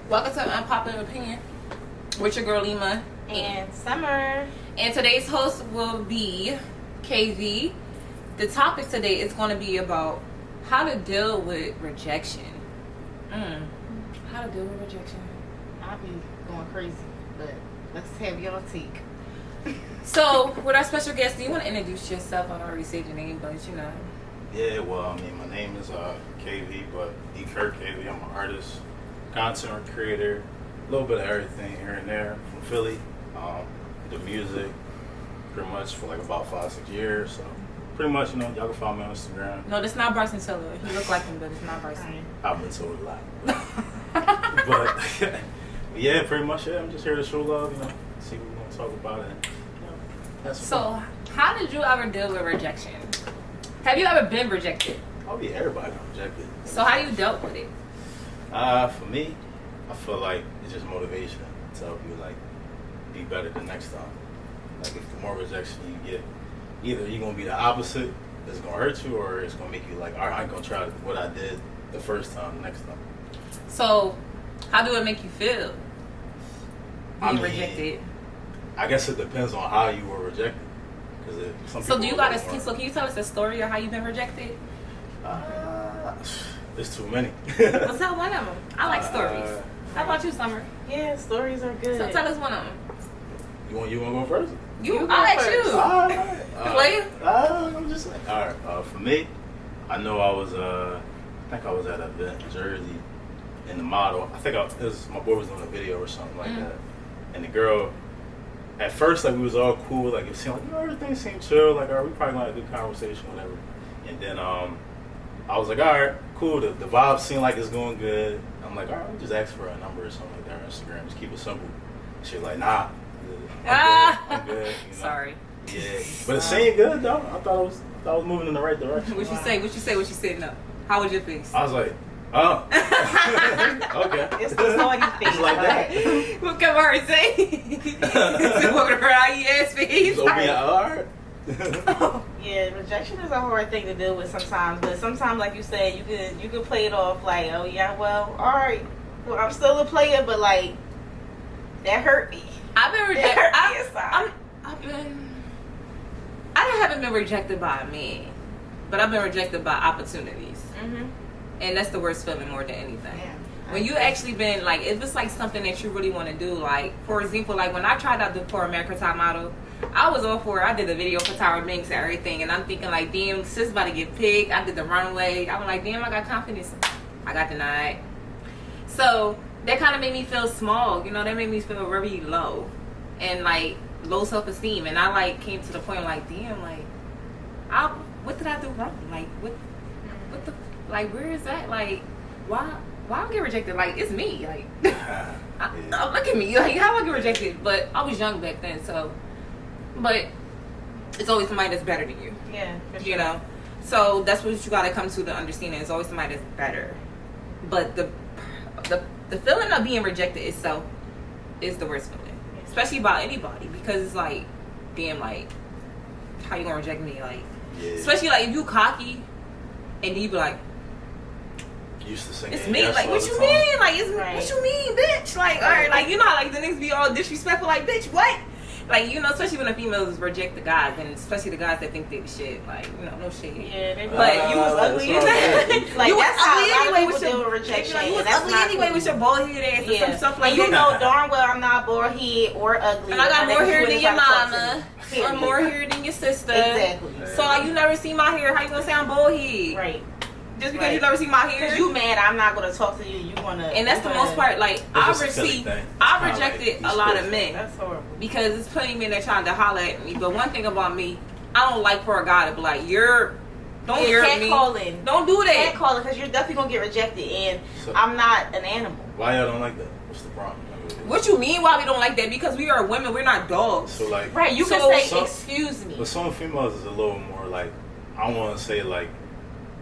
Welcome to Unpopular Opinion with your girl Lima and Summer. And today's host will be KV. The topic today is going to be about how to deal with rejection. How to deal with rejection. I'll be going crazy, but let's have your take. So, with our special guest, do you want to introduce yourself? I already said your name, but you know. Yeah, well, I mean, my name is KV, but Kirk KV. I'm an artist, content creator, a little bit of everything here and there from Philly. The music, pretty much for like about 5-6 years. So, pretty much, you know, y'all can follow me on Instagram. No, that's not Bryson Tiller. He look like him, but it's not Bryson. I've been told a lot. But, yeah, pretty much, yeah. I'm just here to show love, you know, see what we're going to talk about. And, you know, that's so, how did you ever deal with rejection? Have you ever been rejected? Oh, yeah, everybody got rejected. So, how you dealt with it? For me, I feel like it's just motivation to help you, like, be better the next time. Like, if the more rejection you get, either you're going to be the opposite, it's going to hurt you, or it's going to make you like, all right, I'm going to try what I did the first time, the next time. So, how do it make you feel being rejected? I guess it depends on how you were rejected. So, do you got so can you tell us a story of how you've been rejected? There's too many. Well, tell one of them. I like stories. How about you, Summer? Yeah, stories are good. So tell us one of them. You want to go first? I'll ask you. All right. Play? I'm just like, all right. For me, I know I was at an event in Jersey, and the model, my boy was doing a video or something like that, and the girl, at first, like, we was all cool, like, it seemed like, you know, everything seemed chill, like, all right, we probably gonna have a good conversation, whatever. And then I was like, all right, cool, the vibe seemed like it's going good. I'm like, all right, just ask for a number or something like that on Instagram, just keep it simple. She was like, nah, I'm good, you know? Sorry. Yeah, but it seemed good though. I thought I was moving in the right direction. What you say? What you said? No. How was your face? I was like, oh, okay. It's the naughty face. It's like that. What can I say? What her ass face? So be all right. Yeah, rejection is a hard thing to deal with sometimes, but sometimes, like you said, you could play it off like, oh yeah, well, all right, well, I'm still a player, but like that hurt me. I've been rejected. I haven't been rejected by a man, but I've been rejected by opportunities, and that's the worst feeling more than anything. Yeah. When you actually been like, if it's like something that you really want to do, like for example, like when I tried out for American Top Model, I was all for it. I did a video for Tyra Banks and everything, and I'm thinking like, damn, sis about to get picked. I did the runway. I'm like, damn, I got confidence. I got denied. So that kind of made me feel small, you know. That made me feel very low, and like low self-esteem. And I like came to the point like, damn, like, what did I do wrong? Like, what the, like, where is that? Like, why I get rejected? Like, it's me. Like, look at me. Like, how I get rejected? But I was young back then, so. But it's always somebody that's better than you. Yeah, for sure. You know. So that's what you got to come to the understanding. It's always somebody that's better. But the feeling of being rejected itself is the worst feeling, especially by anybody, because it's like, damn, like, how you gonna reject me? Like, especially like if you cocky and you be like, used to sing it's me. Like, what you mean? Like, it's what you mean, bitch? Like, all right, like, you know how like the niggas be all disrespectful, like, bitch, what? Like, you know, especially when the females reject the guys, and especially the guys that think they the shit. Like, you know, no shit. Yeah, they but you was ugly. Like, you was that's how ugly anyway with your rejection. Like, you was ugly anyway with your bald head ass and some stuff like that. You know darn well I'm not bald head or ugly. And I got more hair than your mama, or more hair than your sister. Exactly. So like, you never see my hair. How you gonna say I'm bald head? Right. Just because you never see my hair. Because you mad, I'm not gonna talk to you. You wanna. And that's the most part. Like, I've rejected a lot of men. That's horrible. Because there's plenty of men that trying to holler at me. But one thing about me, I don't like for a guy to be like, don't hear me. Calling. Don't do that. Can't call it, because you're definitely gonna get rejected, and I'm not an animal. Why y'all don't like that? What's the problem? What you mean why we don't like that? Because we are women, we're not dogs. So like, right? You can say excuse me. But some females is a little more like, I don't want to say like,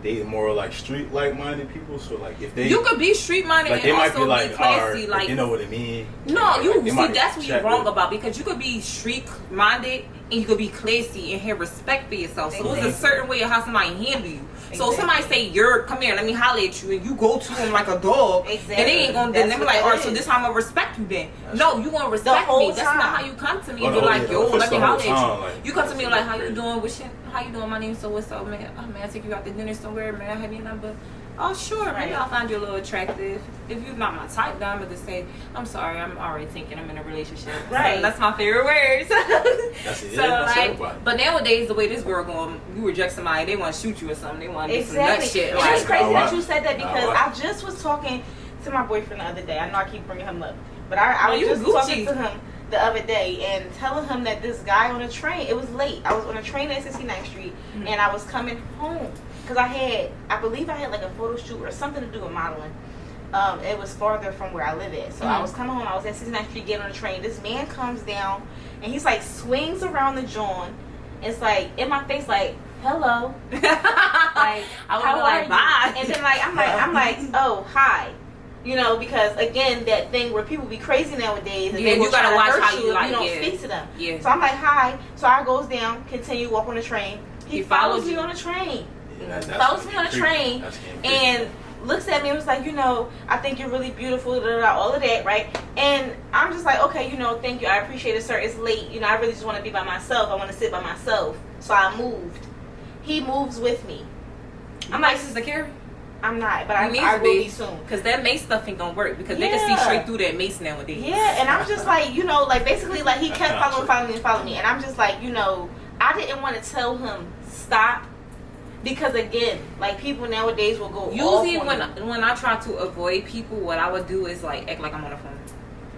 they more like street like minded people. So like, if they, you could be street minded, like, and they might also be like, classy, like, you know what I mean? No, you see, that's what you're wrong about, because you could be street minded and you could be classy and have respect for yourself. So Exactly. it's a certain way of how somebody handle you. So Exactly. if somebody say, come here, let me holler at you, and you go to them like a dog, Exactly. and they ain't gonna, then they That's be what like, that all right, so is. this how I'm gonna respect you then. That's No, you gonna respect whole me. That's not time. how you come to me Oh, and be no, like, yeah, yo, if it's let me the whole holler at you. time, like, You come to me like, how you crazy. doing? How you doing? My name's so what's up, man? Oh man, I take you out to dinner somewhere, man. I have your number. Oh sure, maybe Right. I'll find you a little attractive. If you're not my type, then I'm gonna just say, I'm sorry, I'm already thinking I'm in a relationship. Right. So that's my favorite words. That's it. So Yeah, that's like, everybody. but nowadays the way this girl going, you reject somebody, they want to shoot you or something. They want to do some nut Exactly. shit. And Like, it's crazy Nah, that what? you said that Nah, because what? I just was talking to my boyfriend the other day. I know I keep bringing him up, but I was you just Gucci. talking to him the other day and telling him that this guy on a train. It was late. I was on a train at 69th Street and I was coming home because I believe I had like a photo shoot or something to do with modeling. It was farther from where I live at, so I was coming home. I was at 69th Street getting on the train. This man comes down and he's like swings around the joint. It's like in my face, like hello. Like, I was how like, are you? bye. And then I'm like, oh, hi. You know, because again, that thing where people be crazy nowadays, and Yeah, they will you gotta try to watch hurt how you if like, you don't yeah. speak to them. Yeah. So I'm like, hi. So I goes down, continue walk on the train. He follows me you. on the train. Yeah, that's Follows me on the creepy. train That's getting creepy. and looks at me and was like, I think you're really beautiful, all of that, right? And I'm just like, okay, thank you. I appreciate it, sir. It's late. I really just want to be by myself. I want to sit by myself. So I moved. He moves with me. I'm like, Sister Carrie. I'm not, but I You need will to be. be soon. Because that mace stuff ain't gonna work. Because they can see Yeah. straight through that mace nowadays. Yeah, and I'm just like, like basically like he That's kept not following me. And I'm just like, I didn't want to tell him stop because again, like people nowadays will go Usually off on you. when I try to avoid people, what I would do is like act like I'm on the phone.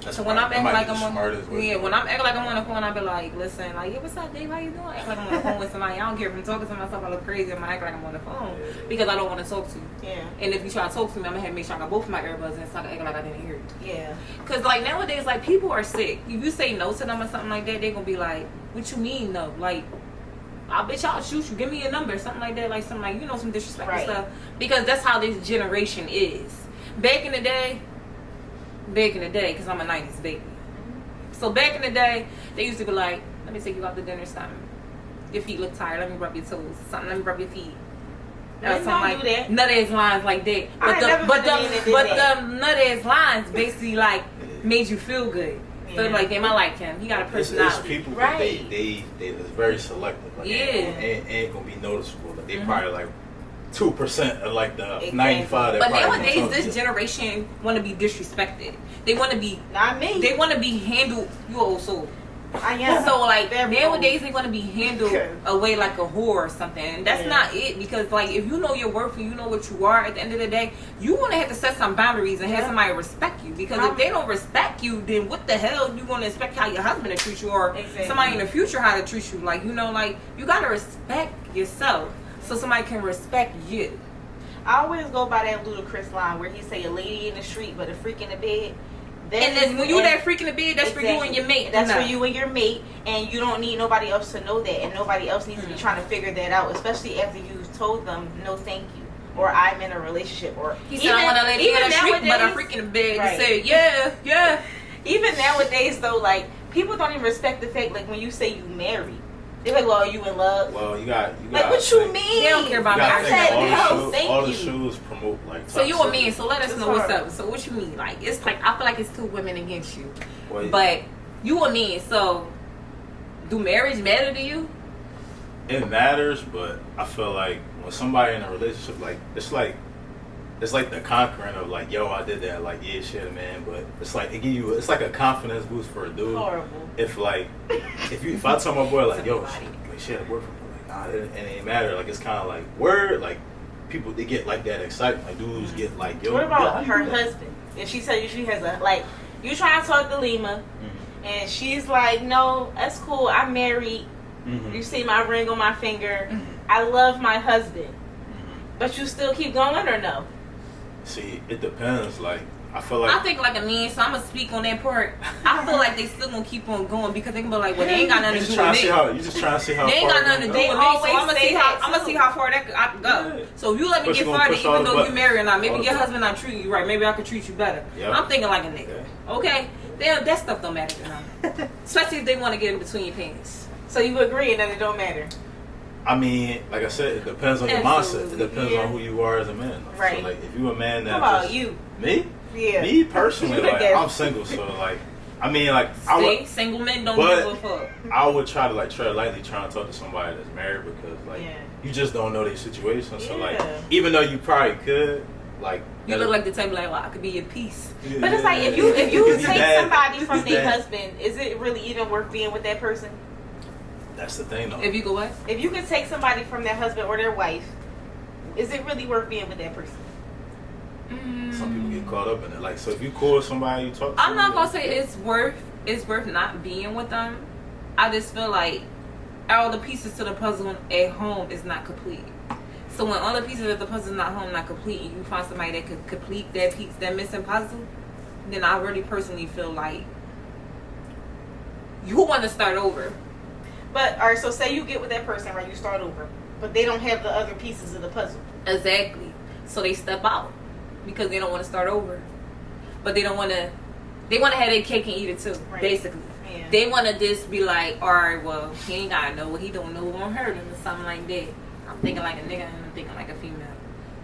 That's So when might- I'm that acting might like be the I'm on, smartest way to do when it. I'm acting like I'm on the phone, I be like, listen, like, yeah, what's up, Dave? How you doing? Act like I'm on the phone with somebody. I don't care if I'm talking to myself. I look crazy. I'm acting like I'm on the phone Yeah. because I don't want to talk to you. Yeah, And if you try to talk to me, I'm gonna have to make sure I got both of my earbuds in so I can act like I didn't hear you. yeah. Cause like nowadays, like people are sick. If you say no to them or something like that, they gonna be like, "What you mean no?" Like, I bet y'all shoot you. Give me your number, something like that. Like something like some disrespectful Right. stuff. Because that's how this generation is. Back in the day, cause I'm a '90s baby. So back in the day, they used to be like, "Let me take you out to dinner, something. Your feet look tired. Let me rub your toes. Something. Let me rub your feet." Women Something don't like do that. nut ass lines like that. I ain't never been a man that did that. the nut ass lines basically like made you feel good. So Yeah. like, damn, I like him. He got a It's personality. people, Right. they it's very selective. Like, Yeah. ain't gonna be noticeable. Like, they probably like 2% of like the Exactly. 95. that But probably gonna nowadays, talk to this you. generation want to be disrespected. They want to be. Not me. They want to be handled. You old soul. I am. So like Very nowadays, they want to be handled Okay. away like a whore or something. And that's Yeah. not it, because like if you know your worth and you know what you are, at the end of the day, you want to have to set some boundaries and have Yeah. somebody respect you. Because I'm- if they don't respect you, then what the hell you gonna expect how your husband to treat you or Exactly. somebody in the future how to treat you? Like like you gotta respect yourself so somebody can respect you. I always go by that Ludacris line where he say a lady in the street but a freak in the bed. That And is- then when you that freak in the bed, that's for you and your mate. That's to for know. you and your mate, and you don't need nobody else to know that, and nobody else needs to be trying to figure that out, especially after you've told them no, thank you, or I'm in a relationship, or He said I want a lady in the street, but a freak in the bed. Right. He said, yeah. Even nowadays though, like people don't even respect the fact, like when you say you married, they're like, well, are you in love? Well, you got. Like what you mean? They don't care about You gotta marriage. think said all no, the shoes, thank all the you. shoes promote like. So you a toxicity. man, so let us It's know what's hard. up. So what you mean? Like it's like I feel like it's two women against you. Well, But you a man, so do marriage matter to you? it matters, but I feel like when somebody in a relationship, like it's like the conquering of like, yo, I did that, like, yeah, shit, man. But it's like it give you, it's like a confidence boost for a dude. Horrible. If like, if I tell my boy like, yo, she had a boyfriend, like, nah, it ain't matter. Like it's kind of like word, like people they get like that excitement. Like dudes get like, yo. What yo, about how you her do that? husband? If she tell you she has a like, you trying to talk to Lima, and she's like, no, that's cool. I'm married. Mhm. You see my ring on my finger. Mhm. I love my husband, Mhm. but you still keep going or no? See, it depends. Like I feel like I think like a man, so I'm gonna speak on that part. I feel like they still gonna keep on going because they can be like, well, they ain't got nothing you to just do trying with to see me. how you just trying to see how They ain't far got nothing to do they with go. me, so always I'm gonna say see that how too. far that I can go. Yeah. So if you let me But get you gonna farther, push all even the though you buttons. married or not, All maybe the your buttons. husband not treat you right. Maybe I could treat you better. Yep. I'm thinking like a nigga. Okay. Okay, that stuff don't matter to them, especially if they want to get in between your pants. So you agreeing that it don't matter? I mean, like I said, it depends on your mindset. It depends on who you are as a man. Right. So, like, if you a man that How about you? Me? Yeah. Me personally, like, I'm single, so like, I mean, like, single men don't give a fuck. I would try to like tread lightly, trying to talk to somebody that's married because like you just don't know their situation. So like, even though you probably could, like, you look like the type like, well, I could be your piece. But it's like if you take somebody from their husband, is it really even worth being with that person? That's the thing, though. If you go what? If you can take somebody from their husband or their wife, is it really worth being with that person? Some people get caught up in it. Like, so if you cool with somebody, you talk to I'm not gonna say it's worth not being with them. I just feel like all the pieces to the puzzle at home is not complete. So when all the pieces of the puzzle is not complete, and you find somebody that could complete that piece, that missing puzzle, then I really personally feel like you want to start over. But all right, so say you get with that person, right? You start over, but they don't have the other pieces of the puzzle. Exactly. So they step out because they don't want to start over, but they don't want to. They want to have their cake and eat it too. Right. Basically, they want to just be like, all right, well, he ain't gotta know what he don't know won't hurt him or something like that. I'm thinking like a nigga and I'm thinking like a female.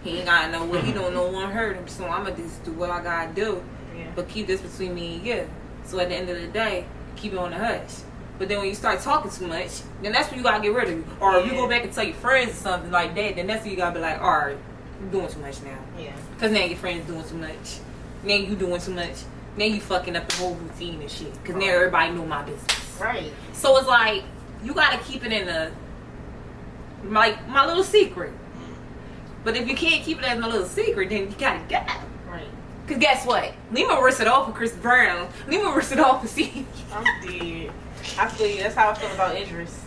He ain't gotta know what he don't know won't hurt him, so I'ma just do what I gotta do. Yeah. But keep this between me and you. So at the end of the day, keep it on the hush. But then when you start talking too much, then that's when you gotta get rid of you. Or if you go back and tell your friends or something like that, then that's when you gotta be like, all right, you're doing too much now. Yeah. Because now your friends doing too much. Now you doing too much. Now you fucking up the whole routine and shit. Because now everybody know my business. Right. So it's like, you gotta keep it in the, like, my little secret. But if you can't keep it as a little secret, then you gotta go. Right. Because guess what? Lima risk it off for Chris Brown. Lima risk it off for C. I'm dead. I feel you. That's how I feel about Idris.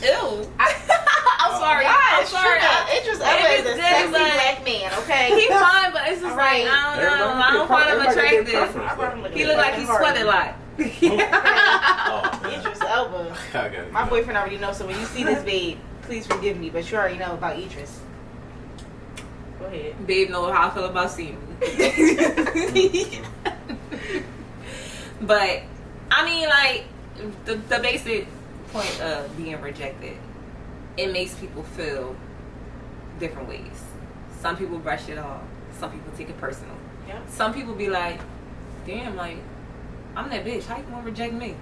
Ew. I'm sorry. I'm sorry. Idris Elba is a sexy black man, okay? He's fine, but it's just like, I don't know. I don't find him attractive. He look like he sweated a lot. Idris Elba. My boyfriend already knows, so when you see this, babe, please forgive me, but you already know about Idris. Go ahead. Babe knows how I feel about seeing me. But, I mean, like, the basic point of being rejected, it makes people feel different ways. Some people brush it off. Some people take it personal. Yeah. Some people be like, damn, like, I'm that bitch. How you gonna reject me?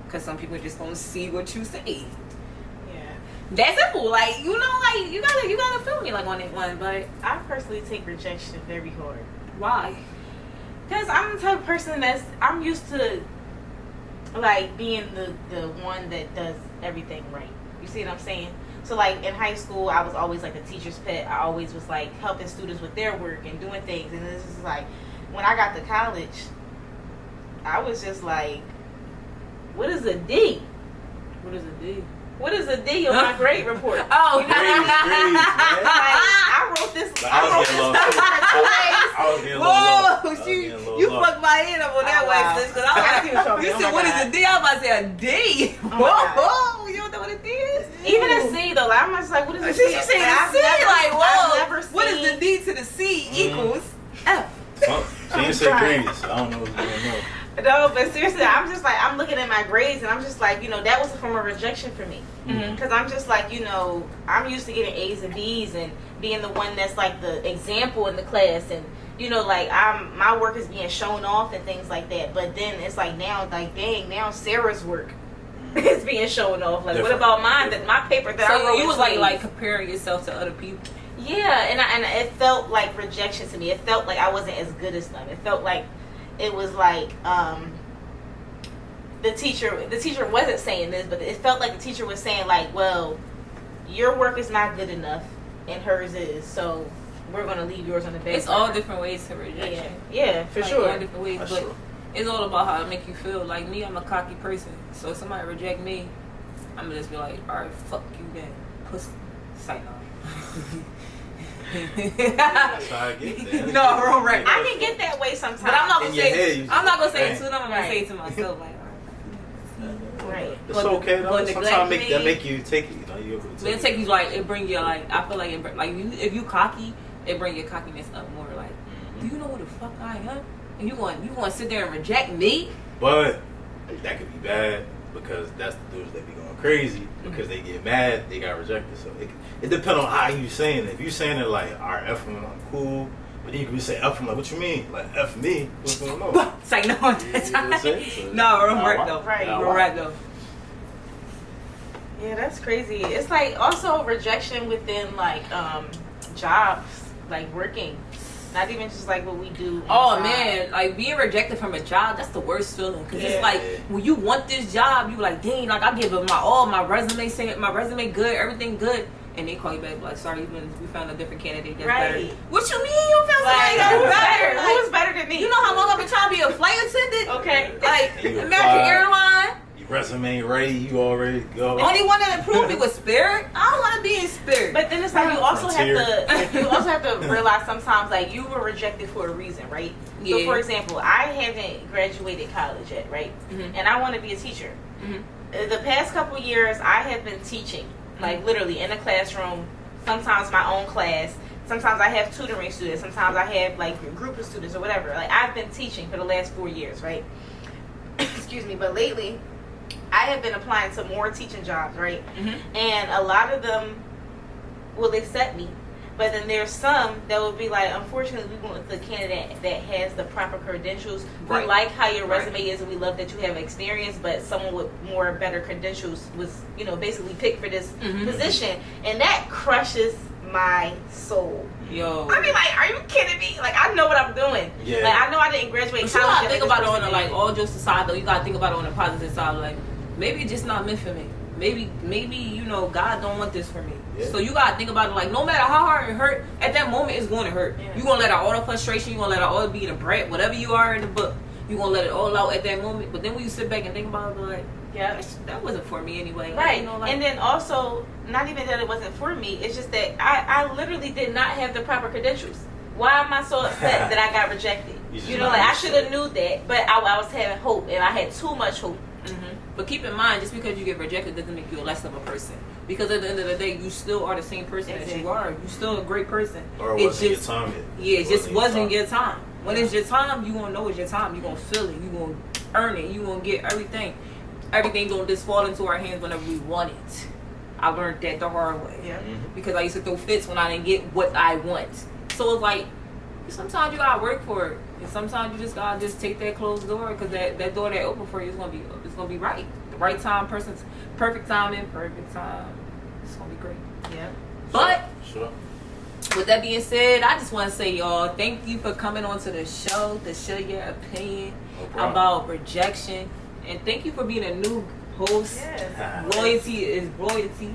Because some people just don't see what you say. Yeah. That's simple. Like, you know, like, you gotta feel me, like, on that one. But I personally take rejection very hard. Why? Because I'm the type of person I'm used to, like, being the one that does everything right. You see what I'm saying? So, like, in high school, I was always, like, a teacher's pet. I always was, like, helping students with their work and doing things. And this is, like, when I got to college, I was just like, what is a D? What is a D? What is a D on my grade report? Oh, you know what I wrote this. I was getting low. Whoa, you fucked my head up on that way, sis. Because I was you said, what is a D? I was about to say a D. Whoa, you don't know what a D is? Even a C, though. Like, I'm just like, what is a C? You saying a C? Like, whoa. What is the D to the C equals F? She didn't say grades, so I don't know what's going on. No, but seriously, I'm just like, I'm looking at my grades and I'm just like, you know, that was a form of rejection for me. Because I'm just like, you know, I'm used to getting A's and B's and being the one that's like the example in the class. And, you know, like, my work is being shown off and things like that. But then it's like now, like, dang, now Sarah's work is being shown off. Like, what about mine? That my paper that I wrote. You was like comparing yourself to other people. Yeah, and it felt like rejection to me. It felt like I wasn't as good as them. It felt like it was like the teacher wasn't saying this, but it felt like the teacher was saying like, well, your work is not good enough and hers is, so we're going to leave yours on the back. It's all different ways to rejection. Yeah, for sure. All different ways, but it's all about how it make you feel. Like me, I'm a cocky person, so if somebody reject me, I'm gonna just be like, all right, fuck you then, pussy, sign off. That's how I get there. No, wrong, right. I can get that way sometimes. But I'm not gonna say. I'm not gonna say it to them. I'm gonna right. say it to myself. Like, right. It's okay though. Sometimes that make you take it. You know, you it take you like it bring you like. I feel like it like if you cocky, it bring your cockiness up more. Like, do you know who the fuck I am? And you going to sit there and reject me? But that could be bad. because that's the dudes that be going crazy because they get mad, they got rejected. So it depends on how you saying it. If you saying it like, all right, F him, I'm cool. But then you can be saying F him, like, what you mean? Like, F me? What's going on? It's like, no, that's You know what I'm saying? So, no, real work though. Right. Real right though. Yeah, that's crazy. It's like also rejection within like jobs, like working. Not even just like what we do. Oh inside. man, like being rejected from a job, that's the worst feeling. Cause Yeah. it's like when you want this job, you like, dang, like I give it my all, my resume saying my resume good, everything good, and they call you back like, sorry, we found a different candidate that's better. What you mean you found somebody that's better? Who is better than me? You know how long I've been trying to be a flight attendant? Okay. Like You American apply. Airlines. Your resume ready, you already go. Only one that approved me was Spirit. I don't want to be in Spirit. But then it's like you also Frontier. have to like, you also have to realize sometimes like you were rejected for a reason, right? So Yeah. for example, I haven't graduated college yet, right? Mhm. And I want to be a teacher. Mhm. The past couple years, I have been teaching, like literally in a classroom. Sometimes my own class. Sometimes I have tutoring students. Sometimes I have like a group of students or whatever. Like I've been teaching for the last 4 years, right? Excuse me. But lately, I have been applying to more teaching jobs, right? Mhm. And a lot of them will accept me. But then there's some that will be like, unfortunately, we want the candidate that has the proper credentials. Right. We like how your Right. resume is, and we love that you have experience. But someone with more better credentials was, basically picked for this Mhm. position, and that crushes my soul. Yo. I mean, like, are you kidding me? Like, I know what I'm doing. Yeah. Like, I know I didn't graduate But you college. gotta yet, think like, about it this on the, person like, did. all jokes aside though. You gotta think about it on the positive side. Like maybe it's just not meant for me. Maybe God don't want this for me. Yeah. So you gotta think about it like no matter how hard it hurt, at that moment it's going to hurt. Yeah. You gonna let out all the frustration. You gonna let out all be the brat, whatever you are in the book. You gonna let it all out at that moment. But then when you sit back and think about it, be like, Yeah. that wasn't for me anyway. Right. Like, And then also, not even that it wasn't for me, it's just that I literally did not have the proper credentials. Why am I so upset that I got rejected? You just You know, not like I used should to have it. knew that, but I was having hope, and I had too much hope. But keep in mind, just because you get rejected doesn't make you less of a person. Because at the end of the day, you still are the same person that Exactly. you are. You're still a great person. Or it wasn't your time yet. Yeah, it just wasn't your your time. When it's your time, you gonna know it's your time. You gonna feel it. You gonna earn it. You gonna get everything. Everything gonna just fall into our hands whenever we want it. I learned that the hard way. Yeah. Because I used to throw fits when I didn't get what I want. So it's like sometimes you gotta work for it, and sometimes you just gotta just take that closed door because that door that open for you is gonna be right. The right time, person's perfect timing, perfect time. It's gonna be great. Yeah. But Sure. with that being said, I just want to say, y'all, thank you for coming on to the show to share your opinion No problem. about rejection, and thank you for being a new host. Yes. Loyalty is royalty.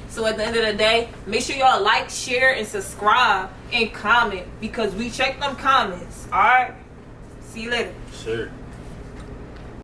So at the end of the day, make sure y'all like, share, and subscribe and comment because we check them comments. All right. See you later. Sure.